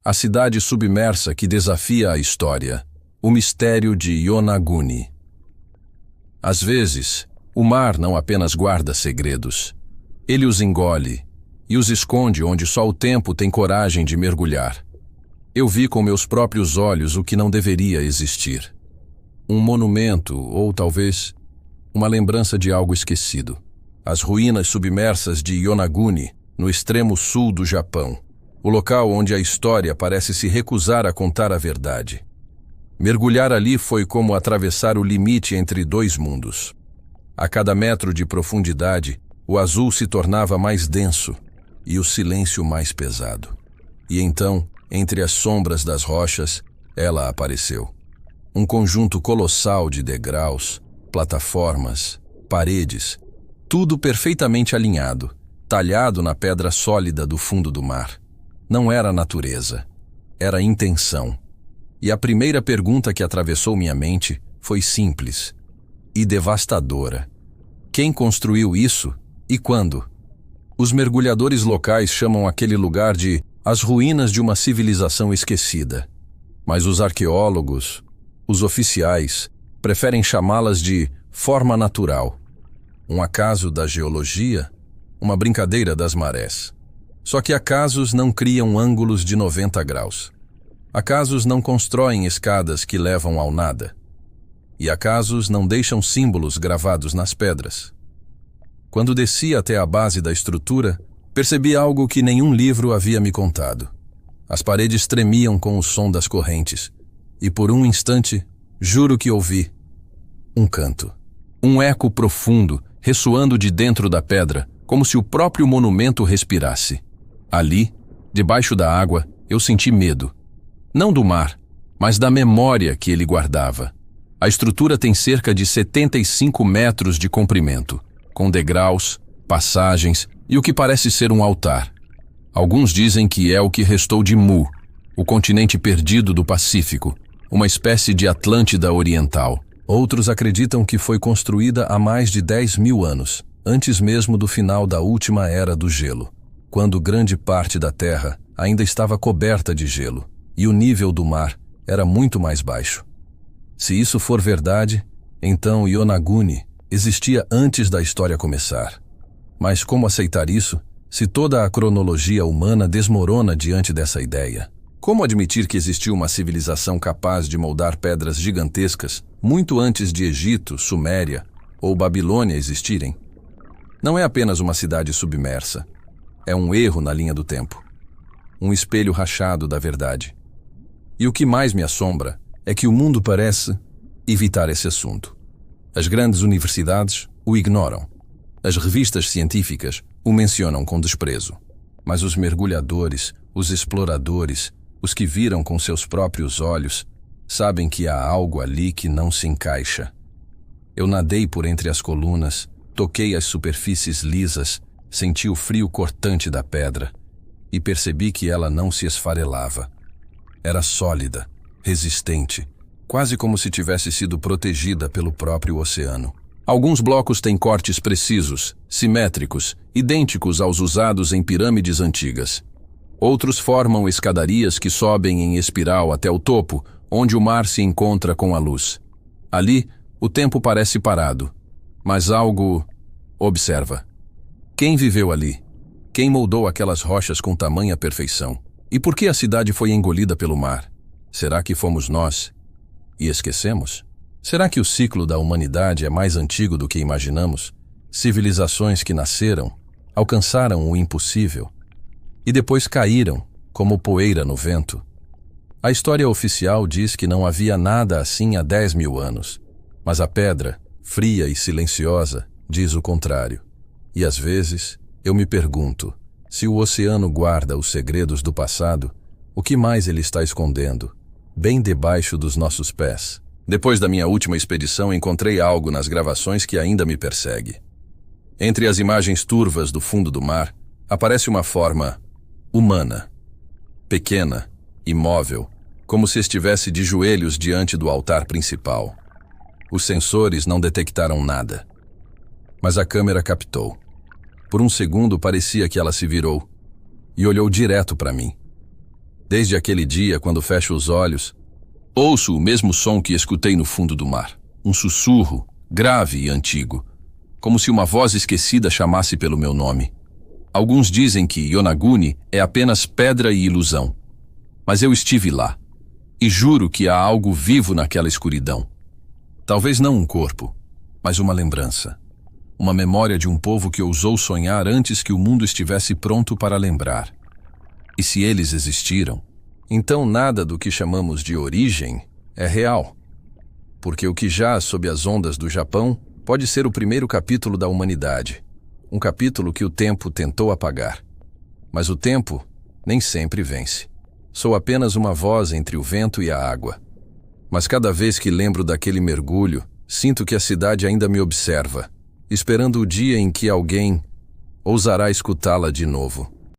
A cidade submersa que desafia a história. O mistério de Yonaguni. Às vezes, o mar não apenas guarda segredos. Ele os engole e os esconde onde só o tempo tem coragem de mergulhar. Eu vi com meus próprios olhos o que não deveria existir. Um monumento, ou talvez uma lembrança de algo esquecido. As ruínas submersas de Yonaguni, no extremo sul do Japão. O local onde a história parece se recusar a contar a verdade. Mergulhar ali foi como atravessar o limite entre dois mundos. A cada metro de profundidade, o azul se tornava mais denso e o silêncio mais pesado. E então, entre as sombras das rochas, ela apareceu. Um conjunto colossal de degraus, plataformas, paredes, tudo perfeitamente alinhado, talhado na pedra sólida do fundo do mar. Não era natureza, era intenção. E a primeira pergunta que atravessou minha mente foi simples e devastadora. Quem construiu isso e quando? Os mergulhadores locais chamam aquele lugar de as ruínas de uma civilização esquecida. Mas os arqueólogos, os oficiais, preferem chamá-las de forma natural. Um acaso da geologia, uma brincadeira das marés. Só que acasos não criam ângulos de 90 graus. Acasos não constroem escadas que levam ao nada. E acasos não deixam símbolos gravados nas pedras. Quando desci até a base da estrutura, percebi algo que nenhum livro havia me contado. As paredes tremiam com o som das correntes. E por um instante, juro que ouvi um canto. Um eco profundo, ressoando de dentro da pedra, como se o próprio monumento respirasse. Ali, debaixo da água, eu senti medo. Não do mar, mas da memória que ele guardava. A estrutura tem cerca de 75 metros de comprimento, com degraus, passagens e o que parece ser um altar. Alguns dizem que é o que restou de Mu, o continente perdido do Pacífico, uma espécie de Atlântida oriental. Outros acreditam que foi construída há mais de 10.000 anos, antes mesmo do final da última era do gelo, quando grande parte da Terra ainda estava coberta de gelo. E o nível do mar era muito mais baixo. Se isso for verdade, então Yonaguni existia antes da história começar. Mas como aceitar isso, se toda a cronologia humana desmorona diante dessa ideia? Como admitir que existiu uma civilização capaz de moldar pedras gigantescas muito antes de Egito, Suméria ou Babilônia existirem? Não é apenas uma cidade submersa. É um erro na linha do tempo. Um espelho rachado da verdade. E o que mais me assombra é que o mundo parece evitar esse assunto. As grandes universidades o ignoram. As revistas científicas o mencionam com desprezo. Mas os mergulhadores, os exploradores, os que viram com seus próprios olhos, sabem que há algo ali que não se encaixa. Eu nadei por entre as colunas, toquei as superfícies lisas, senti o frio cortante da pedra e percebi que ela não se esfarelava. Era sólida, resistente, quase como se tivesse sido protegida pelo próprio oceano. Alguns blocos têm cortes precisos, simétricos, idênticos aos usados em pirâmides antigas. Outros formam escadarias que sobem em espiral até o topo, onde o mar se encontra com a luz. Ali, o tempo parece parado, mas algo observa. Quem viveu ali? Quem moldou aquelas rochas com tamanha perfeição? E por que a cidade foi engolida pelo mar? Será que fomos nós e esquecemos? Será que o ciclo da humanidade é mais antigo do que imaginamos? Civilizações que nasceram, alcançaram o impossível e depois caíram como poeira no vento. A história oficial diz que não havia nada assim há 10.000 anos, mas a pedra, fria e silenciosa, diz o contrário. E às vezes eu me pergunto, se o oceano guarda os segredos do passado, o que mais ele está escondendo, bem debaixo dos nossos pés? Depois da minha última expedição, encontrei algo nas gravações que ainda me persegue. Entre as imagens turvas do fundo do mar, aparece uma forma humana, pequena, imóvel, como se estivesse de joelhos diante do altar principal. Os sensores não detectaram nada, mas a câmera captou. Por um segundo parecia que ela se virou e olhou direto para mim. Desde aquele dia, quando fecho os olhos, ouço o mesmo som que escutei no fundo do mar. Um sussurro, grave e antigo, como se uma voz esquecida chamasse pelo meu nome. Alguns dizem que Yonaguni é apenas pedra e ilusão. Mas eu estive lá, e juro que há algo vivo naquela escuridão. Talvez não um corpo, mas uma lembrança. Uma memória de um povo que ousou sonhar antes que o mundo estivesse pronto para lembrar. E se eles existiram, então nada do que chamamos de origem é real. Porque o que jaz sob as ondas do Japão pode ser o primeiro capítulo da humanidade. Um capítulo que o tempo tentou apagar. Mas o tempo nem sempre vence. Sou apenas uma voz entre o vento e a água. Mas cada vez que lembro daquele mergulho, sinto que a cidade ainda me observa, esperando o dia em que alguém ousará escutá-la de novo.